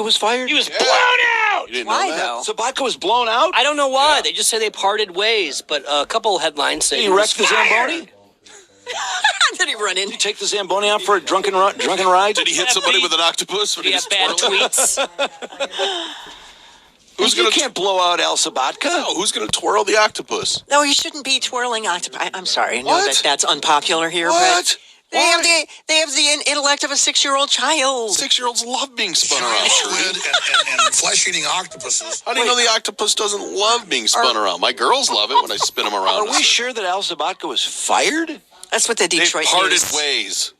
Sobotka was fired? He was blown out! You didn't Why, know that? though? Sobotka was blown out? I don't know why. They just say they parted ways, but a couple headlines say Did he wreck the Zamboni? Did he run in? Did he take the Zamboni out for a drunken ride? Did he hit somebody with an octopus? Did he have bad tweets? You can't blow out Al Sobotka. No, who's going to twirl the octopus? No, you shouldn't be twirling octopi. I'm sorry. I know What? that's unpopular here, What? but they have the intellect of a 6-year-old child. 6-year-olds love being spun around. Squid and flesh-eating octopuses. How do you know the octopus doesn't love being spun around? My girls love it when I spin them around. Are we sure that Al Sobotka was fired? That's what the They Detroit parted News ways.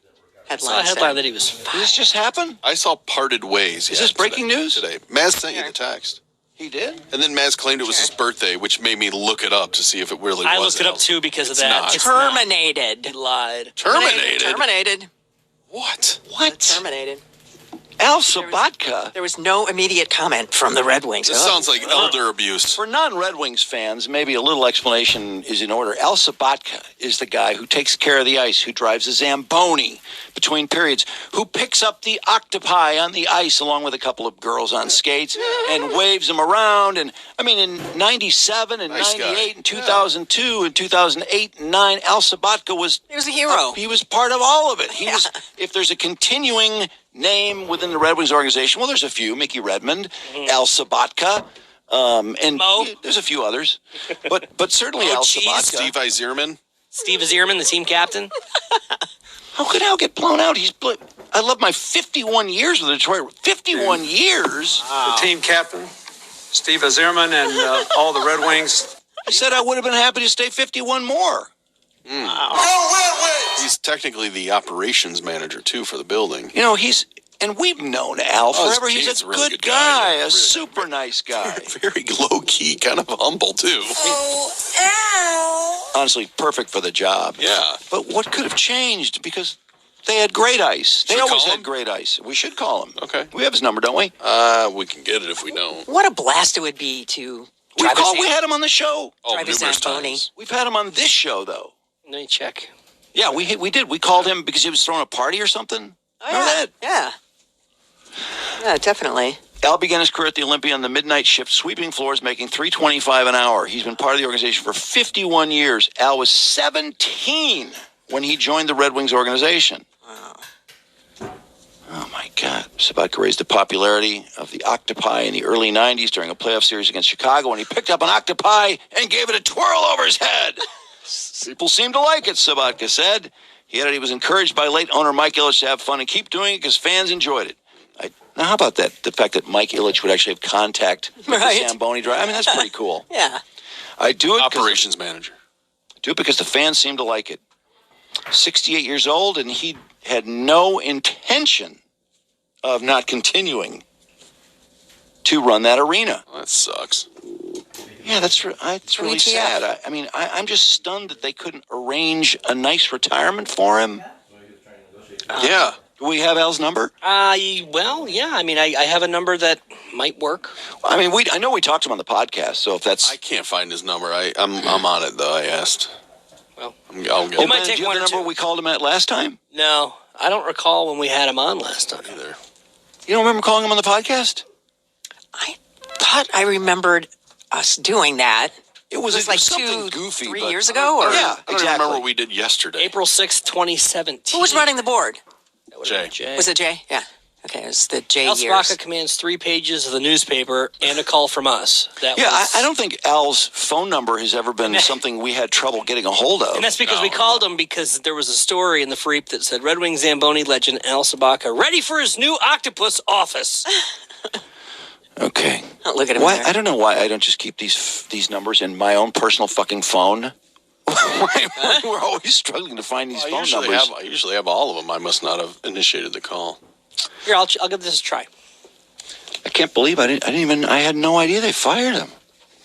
I saw a headline headline said. that he was Did this just happen? I saw parted ways. Is this breaking news? Today. Maz sent you the text. He did? And then Maz claimed it was his birthday, which made me look it up to see if it really was. I looked it up Al. too because of It's that. not. It's not. Terminated. He lied. Terminated? What? Terminated. Al Sobotka. There was no immediate comment from the Red Wings. This sounds like elder abuse. For non-Red Wings fans, maybe a little explanation is in order. Al Sobotka is the guy who takes care of the ice, who drives a Zamboni between periods, who picks up the octopi on the ice along with a couple of girls on skates and waves them around. And I mean, in 97 and Nice 98 guy. and 2002 and 2008 and 9, Al Sobotka was... He was a hero. He was part of all of it. He was. If there's a continuing name within the Red Wings organization, well, there's a few: Mickey Redmond, Al Sobotka, and Mo. there's a few others, but certainly Al Sobotka. Steve Eisierman. Steve Azierman, the team captain. How could Al get blown out? I love my 51 years with Detroit. 51 years. The team captain, Steve Azierman, and all the Red Wings. I said I would have been happy to stay 51 more. He's technically the operations manager, too, for the building. You know, and we've known Al forever. he's He's a a really good good guy, guy. a Really super nice guy. Very low-key, kind of humble, too. Honestly, perfect for the job. Yeah. But what could have changed? Because they had great ice. They Should always call had him? great ice. We should call him. Okay. We have his number, don't we? We can get it if we don't. What a blast it would be to drive a We had him on the show. Oh, drive a numerous Zamboni. times. We've had him on this show, though. Let me check. Yeah, we did. We called him because he was throwing a party or something. Remember that? Yeah. Yeah, definitely. Al began his career at the Olympia on the midnight shift, sweeping floors, making $3.25 an hour. He's been part of the organization for 51 years. Al was 17 when he joined the Red Wings organization. Wow. Oh, my God. Sobotka raised the popularity of the octopi in the early 90s during a playoff series against Chicago when he picked up an octopi and gave it a twirl over his head. People seemed to like it, Sobotka said. He added he was encouraged by late owner Mike Ilitch to have fun and keep doing it because fans enjoyed it. Now, how about that? The fact that Mike Ilitch would actually have contact with Right. the Zamboni drive. I mean, that's pretty cool. Yeah. I do it Operations manager. because the fans seem to like it. 68 years old, and he had no intention of not continuing to run that arena. Well, that sucks. Yeah, that's really WTF. sad. I'm just stunned that they couldn't arrange a nice retirement for him. Yeah. Do we have Al's number? Well, yeah. I mean, I have a number that might work. I mean, I know we talked to him on the podcast, so if that's... I can't find his number. I'm on it, though. I asked. Well, I'll get It it might Ben, take do you one have or the number two. we called him at last time? No, I don't recall when we had him on last time. either. You don't remember calling him on the podcast? I thought I remembered us doing that. It was like something goofy. 3 but- years ago? Or Yeah, I don't even exactly. remember what we did yesterday. April 6th, 2017. Who was running the board? That would've been Jay. Was it Jay? Yeah. Okay, it was the Jay Al years. Sobotka commands 3 pages of the newspaper and a call from us. That Yeah, was, I don't think Al's phone number has ever been something we had trouble getting a hold of. And that's because we called him because there was a story in the Freep that said Red Wings Zamboni legend Al Sobotka ready for his new octopus office. Okay. Oh, look at him Why? there. I don't know why I don't just keep these numbers in my own personal fucking phone. We're always struggling to find these I phone usually numbers. I usually have all of them. I must not have initiated the call. Here, I'll give this a try. I can't believe I had no idea they fired him.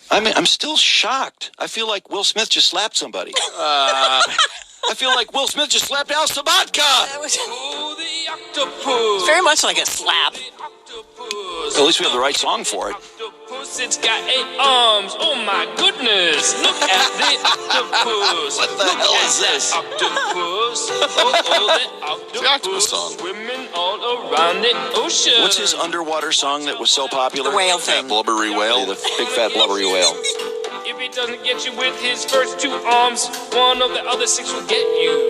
I mean, I'm still shocked. I feel like Will Smith just slapped somebody. I feel like Will Smith just slapped Al Sobotka. That was Oh, the octopus. very much like a slap. At least we have the right song for it. Octopus, it's got 8 arms. Oh my goodness! Look at the octopus. What the hell is this? Octopus. Oh, that octopus. the octopus song. Swimming all all around the ocean. What's his underwater song that was so popular? The whale That thing. blubbery whale. The big fat blubbery whale. If he doesn't get you with his first two arms, one of the other six will get you.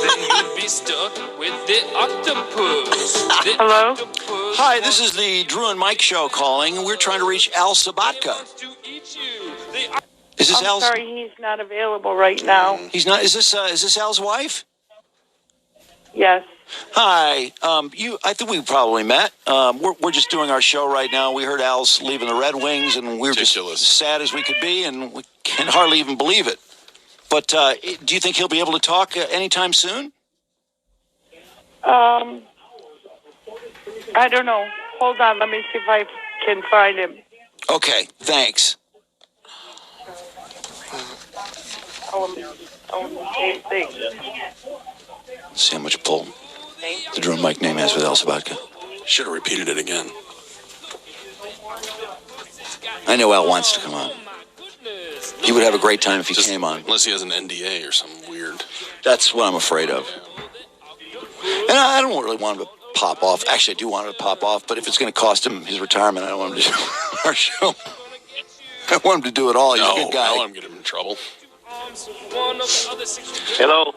Then you'd be stuck with the octopus. The Hello? octopus Hi, this is the Drew and Mike show calling, and we're trying to reach Al Sobotka. wants to eat you. The Is this I'm Al's? sorry, he's not available right now. He's not. Is this Al's wife? Yes. Hi. I think we probably met. We're just doing our show right now. We heard Al's leaving the Red Wings, and we were just Ridiculous. sad as we could be, and we can hardly even believe it. But do you think he'll be able to talk anytime soon? I don't know. Hold on, let me see if I can find him. Okay. Thanks. Same thing. See how much pull the Drew and Mike name has with Al Sobotka. Should have repeated it again. I know Al wants to come on. He would have a great time if he came on. Unless he has an NDA or something weird. That's what I'm afraid of. And I don't really want him to pop off. Actually, I do want him to pop off, but if it's going to cost him his retirement, I don't want him to do our show. I want him to do it all. He's a good guy. No, I'm getting him in trouble. Hello.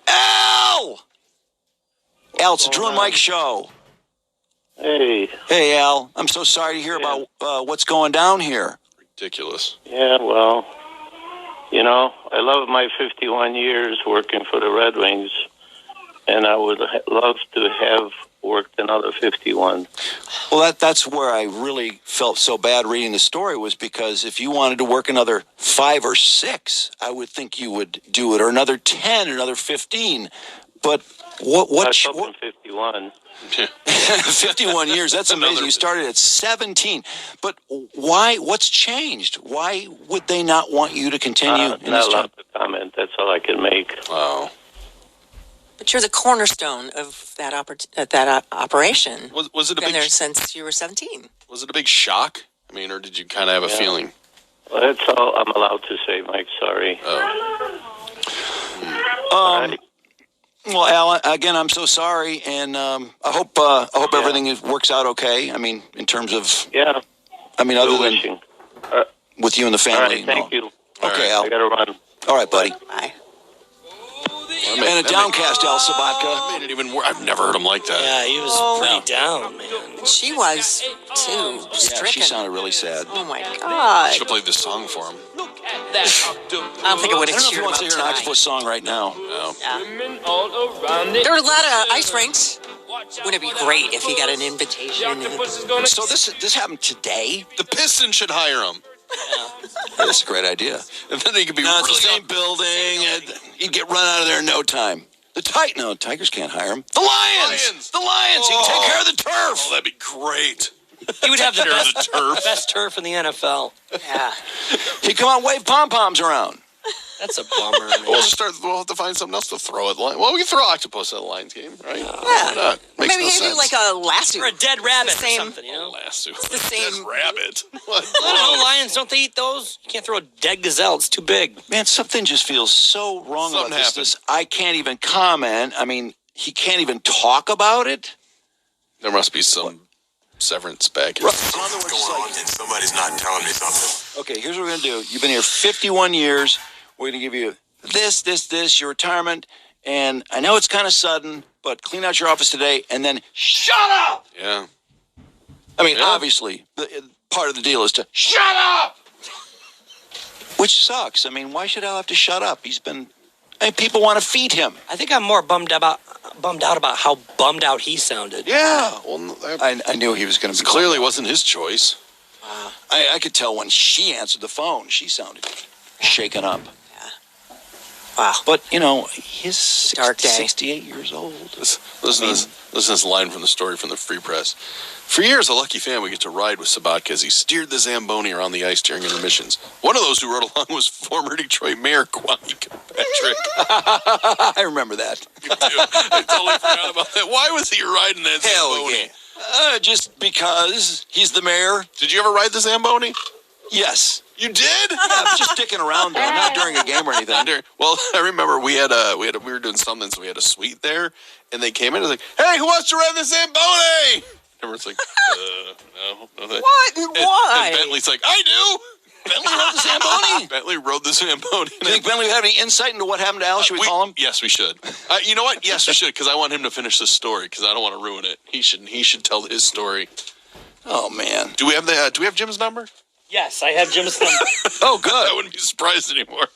Al! Al, it's a Drew and Mike show. Hey. Hey, Al. I'm so sorry to hear about what's going down here. Ridiculous. Yeah, well, you know, I love my 51 years working for the Red Wings, and I would love to have worked another 51. Well, that's where I really felt so bad reading the story, was because if you wanted to work another 5 or 6, I would think you would do it, or another 10, another 15. But what 51. 51 years, that's amazing. You started at 17. But why? What's changed? Why would they not want you to continue in this Not job? allowed to comment. That's all I can make. Wow. But you're the cornerstone of that operation. Was it a Been big? there since you were 17. Was it a big shock? I mean, or did you kind of have a feeling? Well, that's all I'm allowed to say, Mike. Sorry. Well, Al, again, I'm so sorry, and I hope everything works out okay. I mean, in terms of, Yeah. I mean, other than Wishing. with you and the All family. right. Thank you. Okay, I Al. gotta run. All right, buddy. Bye. And a downcast Al Sobotka. Made it even worse. I've never heard him like that. Yeah, he was pretty down, man. She was, too. Yeah, Stricken. she sounded really sad. Oh, my God. Should have played this song for him. Look at that octopus. I don't think it would I have don't know if he cheered him wants up to hear an tonight. octopus song right now. No. Yeah. Women all around it. There were a lot of ice rinks. Wouldn't it be great if he got an invitation? The octopus is gonna So this happened today? The Pistons should hire him. Yeah, that's a great idea. And then he could be No, it's really the same building. And he'd get run out of there in no time. No, Tigers can't hire him. The Lions! The Lions! He can take care of the turf! Oh, that'd be great. He would have the Care of the best, turf. best turf in the NFL. Yeah. He'd come out and wave pom-poms around. That's a bummer. man. We'll have to find something else to throw at the line. Well, we can throw octopus at the Lions game, right? Yeah. Why not? Makes Maybe no he sense. do like a lasso. Or a dead rabbit It's the same- or something, you know? Lasso. the same- Dead rabbit. What? I don't know, lions, don't they eat those? You can't throw a dead gazelle, it's too big. Man, something just feels so wrong Something about happened. this. I can't even comment. I mean, he can't even talk about it. There must be some severance package. In other words, it's like, and somebody's not telling me something. okay, here's what we're going to do. You've been here 51 years. We're going to give you this, your retirement. And I know it's kind of sudden, but clean out your office today and then shut up. Yeah. I mean, Yeah. obviously, part of the deal is to shut up. Which sucks. I mean, why should Al have to shut up? People want to feed him. I think I'm more bummed out about how bummed out he sounded. Yeah. Well, that I knew he was going to be clearly wasn't his choice. I could tell when she answered the phone, she sounded shaken up. Wow. But, he's Dark day. 68 years old. Listen to this line from the story from the Free Press. For years, a lucky fan would get to ride with Sobotka as he steered the Zamboni around the ice during intermissions. One of those who rode along was former Detroit Mayor Kwame Patrick. I remember that. I totally forgot about that. Why was he riding that Zamboni? Just because he's the mayor. Did you ever ride the Zamboni? Yes. You did? Yeah, I'm just dicking around though, not during a game or anything. Well, I remember we were doing something, so we had a suite there, and they came in and was like, "Hey, who wants to ride the Zamboni?" Everyone's like, no. What? Why? And Bentley's like, I do. Bentley rode the Zamboni. Bentley rode the Zamboni. Do you think Bentley would have any insight into what happened to Al? Should we call him? Yes, we should. You know what? Yes, we should, because I want him to finish this story, because I don't want to ruin it. He should tell his story. Oh man. Do we have Jim's number? Yes, I have Jim's number. Oh, good. I wouldn't be surprised anymore.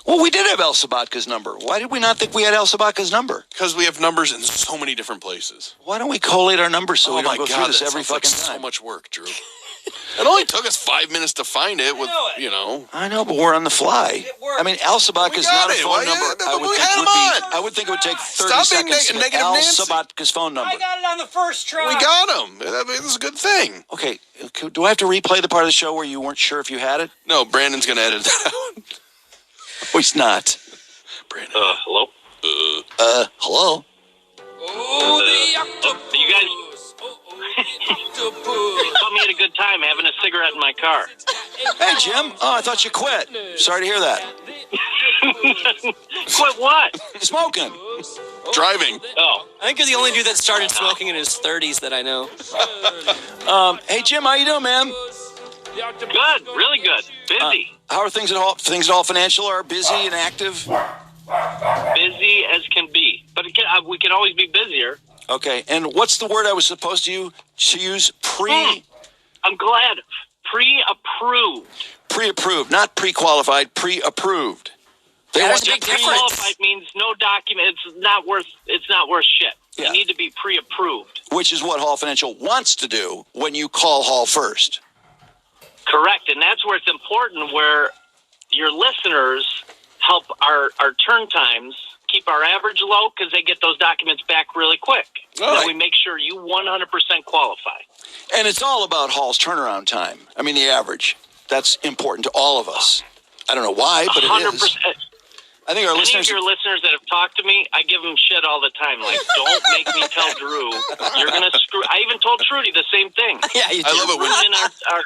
Well, we did have El Sobotka's number. Why did we not think we had El Sobotka's number? Because we have numbers in so many different places. Why don't we collate our numbers so we don't go through this that every sounds like fucking time? so much work, Drew. It only took us 5 minutes to find it. With know it. you know. I know, but we're on the fly. It worked. I mean, Al Sobotka's We got not a it. phone Why- number. we had him on. I would think it would take 30 Stop being seconds to get negative Al Nancy. Sobotka's phone number. I got it on the first try. We got him. I mean, this is a good thing. Okay, do I have to replay the part of the show where you weren't sure if you had it? No, Brandon's going to edit that out. Oh, he's not. Brandon. Hello? Hello? Oh, the octopus. You guys- The octopus. Caught me at a good time having a cigarette in my car. Hey, Jim. Oh, I thought you quit. Sorry to hear that. Quit what? Smoking. Driving. Oh, I think you're the only dude that started smoking in his 30s that I know. Hey, Jim, how you doing, man? good. Really good. Busy. How are things at all? Things at all financial are busy and active? Busy as can be. But we can always be busier. Okay, and what's the word I was supposed to use? I'm glad. Pre-approved. Pre-approved, not pre-qualified, pre-approved. They There's want a you big pre- difference. Qualified means no document. It's not worth shit. Yeah. You need to be pre-approved. which is what Hall Financial wants to do when you call Hall first. Correct, and that's where it's important, where your listeners help our turn times keep our average low because they get those documents back really quick. All right. So we make sure you 100% qualify. And it's all about Hall's turnaround time. I mean, the average. That's important to all of us. I don't know why, but it 100%. is. I think our Any listeners... of your listeners that have talked to me, I give them shit all the time. Like, don't make me tell Drew. You're going to screw... I even told Trudy the same thing. Yeah, you I did. love it when Ruining our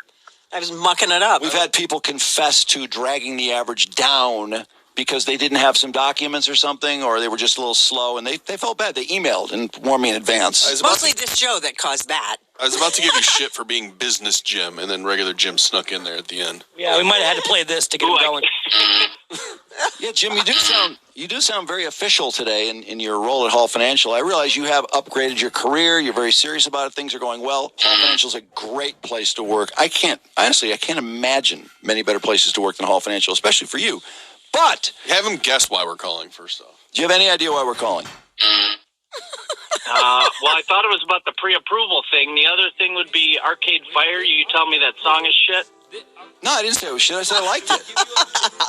I was mucking it up. We've had people confess to dragging the average down because they didn't have some documents or something, or they were just a little slow, and they felt bad. They emailed and warned me in advance. Mostly this show that caused that. I was about to give you shit for being business Jim, and then regular Jim snuck in there at the end. Yeah, we might have had to play this to get him going. Yeah, Jim, you do sound very official today in your role at Hall Financial. I realize you have upgraded your career. You're very serious about it. Things are going well. Hall Financial is a great place to work. I can't imagine many better places to work than Hall Financial, especially for you. But Have him guess why we're calling first off. do you have any idea why we're calling? well, I thought it was about the pre-approval thing. The other thing would be Arcade Fire. You tell me that song is shit. No, I didn't say it was shit. I said I liked it.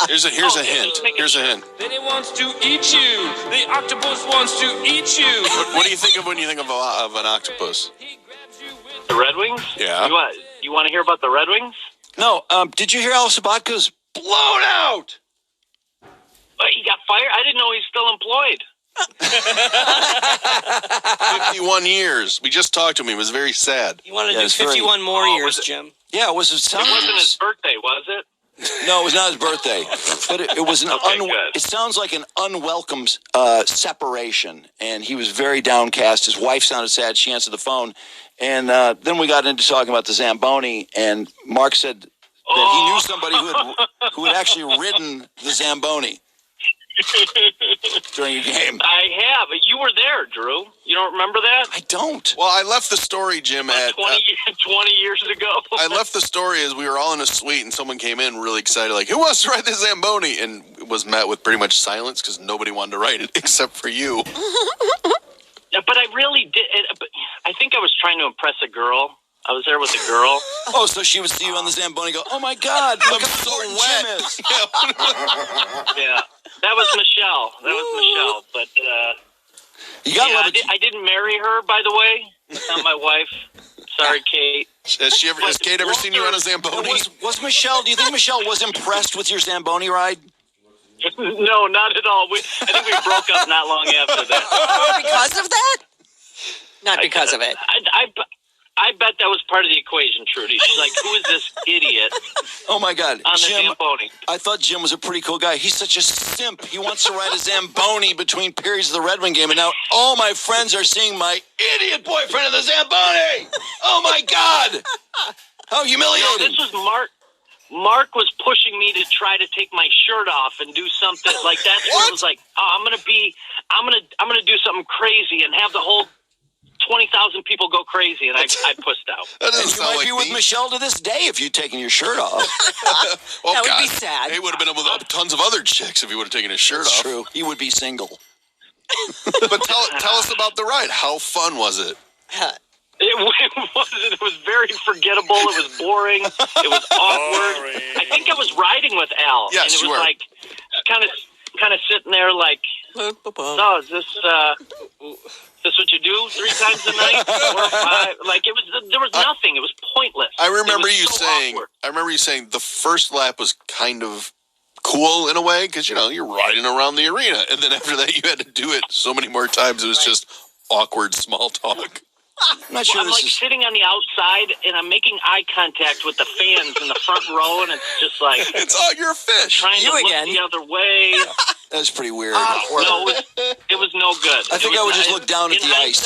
Here's a hint. Here's a hint. Then it wants to eat you. The octopus wants to eat you. What do you think of when you think of an octopus? The Red Wings? Yeah. You want to hear about the Red Wings? No, did you hear Al Sobotka's blown out? He got fired? I didn't know he's still employed. 51 years. We just talked to him. He was very sad. You wanted to Yeah, do it's very- 51 more Oh, years, was it- Jim. Yeah, it It wasn't his birthday, was it? No, it was not his birthday, but it was an Okay, good. it sounds like an unwelcome separation, and he was very downcast. His wife sounded sad. She answered the phone, and then we got into talking about the Zamboni, and Mark said that he knew somebody who had actually ridden the Zamboni during a game. I have. You were there, Drew. You don't remember that? I don't. Well, I left the story, Jim, at... 20 years ago. I left the story as we were all in a suite and someone came in really excited, like, who wants to ride the Zamboni? And it was met with pretty much silence because nobody wanted to ride it except for you. Yeah, but I really did. I think I was trying to impress a girl. I was there with a girl. Oh, so she would see you on the Zamboni and go, oh my God, look how important Jim is. Yeah. That was Michelle. But You gotta love it. I didn't marry her, by the way. That's not my wife. Sorry, Kate. Has Kate ever seen you on a Zamboni? Was Michelle, do you think Michelle was impressed with your Zamboni ride? No, not at all. I think we broke up not long after that. Because of that? Not because of it. I bet that was part of the equation, Trudy. She's like, who is this idiot Oh, my God. on the Jim, Zamboni? I thought Jim was a pretty cool guy. He's such a simp. He wants to ride a Zamboni between periods of the Red Wing game, and now all my friends are seeing my idiot boyfriend in the Zamboni. Oh, my God. How No, humiliating. this was Mark. Mark was pushing me to try to take my shirt off and do something like that. It was like, oh, I'm gonna do something crazy and have the whole 20,000 people go crazy, and I pushed out. That doesn't You sound might like be with me. Michelle to this day if you'd taken your shirt off. Oh, That would God. be sad. He would have been with tons of other chicks if he would have taken his shirt That's off. true. He would be single. But tell us about the ride. How fun was it? It wasn't. It was very forgettable. It was boring. It was awkward. I think I was riding with Al. Yes, and it you was were. like kind of sitting there like, oh, is this what you do 3 times a night? 4 or 5? Like, there was nothing. It was pointless. I remember It was you so saying. awkward. I remember you saying the first lap was kind of cool in a way because you're riding around the arena, and then after that you had to do it so many more times. It was just awkward small talk. I'm not sure I'm this like is... sitting on the outside, and I'm making eye contact with the fans in the front row, and it's just like It's you're a fish. trying You to look again. the other way. That's pretty weird. No, it was no good. I think I would just look down at the ice.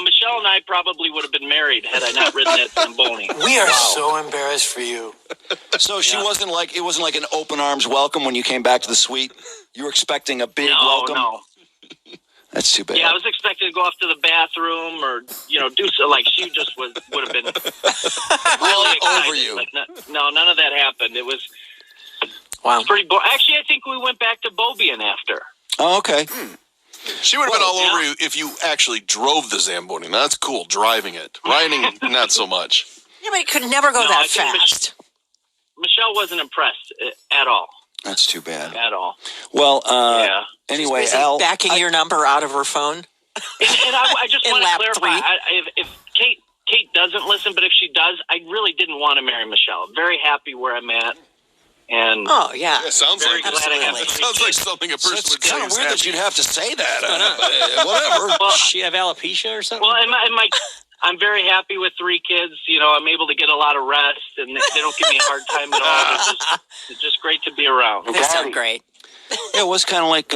Michelle and I probably would have been married had I not ridden that Zamboni. We are so embarrassed for you. So it wasn't like an open arms welcome when you came back to the suite. You were expecting a big welcome. No. That's too bad. Yeah, I was expecting to go off to the bathroom or do so. Like she just would have been really excited. over you. Like, no, none of that happened. It was Wow. pretty boring. Actually, I think we went back to Bobian after. Oh, okay. She would have been all yeah. over you if you actually drove the Zamboni. Now, that's cool, driving it. Riding, not so much. Yeah, but it could never go No, that I think fast. Michelle wasn't impressed at all. That's too bad. At all. Well, Yeah. anyway, Busy Al, backing your number out of her phone. And I just In want to lap clarify, 3. if Kate doesn't listen, but if she does, I really didn't want to marry Michelle. I'm very happy where I'm at. And Oh, yeah. Yeah, sounds very like glad I have it. three Sounds like kids. something a so person it's would say. kind of is weird that happy. you'd have to say that. Whatever. Well, Does she have alopecia or something? Well, I'm very happy with 3 kids. I'm able to get a lot of rest, and they don't give me a hard time at all. It's just great to be around. They sound great. Yeah, it was kind of like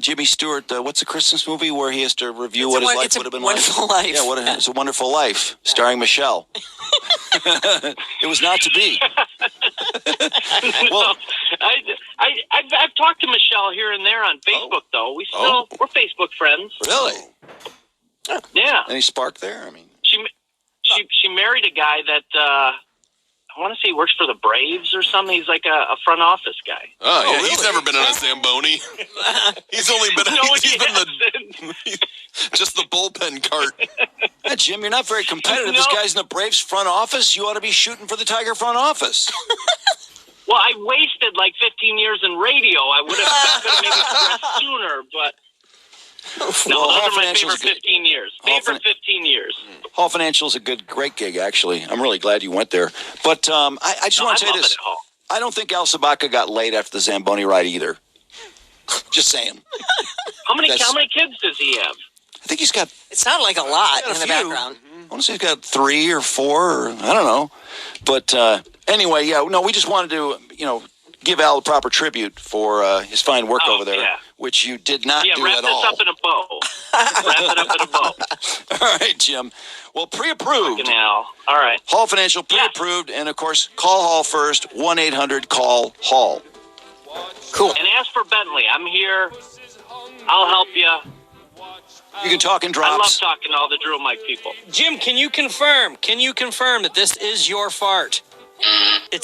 Jimmy Stewart. What's the Christmas movie where he has to review what his life would have been Wonderful like? Life. Yeah, It's a Wonderful Life, starring Michelle. It was not to be. No, I've talked to Michelle here and there on Facebook, though. We're Facebook friends. Really? Yeah. Any spark there? I mean, She married a guy that I want to say works for the Braves or something. He's like a front office guy. Oh, yeah, really? he's never been in a Zamboni. He's only been, No, he's he been just the bullpen cart. yeah, Jim, you're not very competitive. This No. guy's in the Braves front office. You ought to be shooting for the Tiger front office. Well, I wasted like 15 years in radio. I would have maybe progressed sooner, but no, Well, Hall those are my Financial's favorite good. 15 years. Hall Favorite 15 years. Hall Financial's a great gig, actually. I'm really glad you went there. But I just want to say love this. it at Hall. I don't think Al Sobotka got laid after the Zamboni ride either. Just saying. How many That's- kids does he have? I think he's got, It sounded like a lot a in the few. background. I want to say he's got 3 or 4, or I don't know. But anyway, yeah, no, we just wanted to, give Al a proper tribute for his fine work Oh, over there, yeah. which you did not Yeah, do wrap at this all. up in a bow. Wrap it up in a bow. All right, Jim. Well, pre-approved. Now, all right. Hall Financial pre-approved, and of course, call Hall first. 1-800-CALL-HALL. Cool. And as for Bentley, I'm here. I'll help you. You can talk in I love drops. talking to all the Drill Mike people. Jim, can you confirm that this is your fart?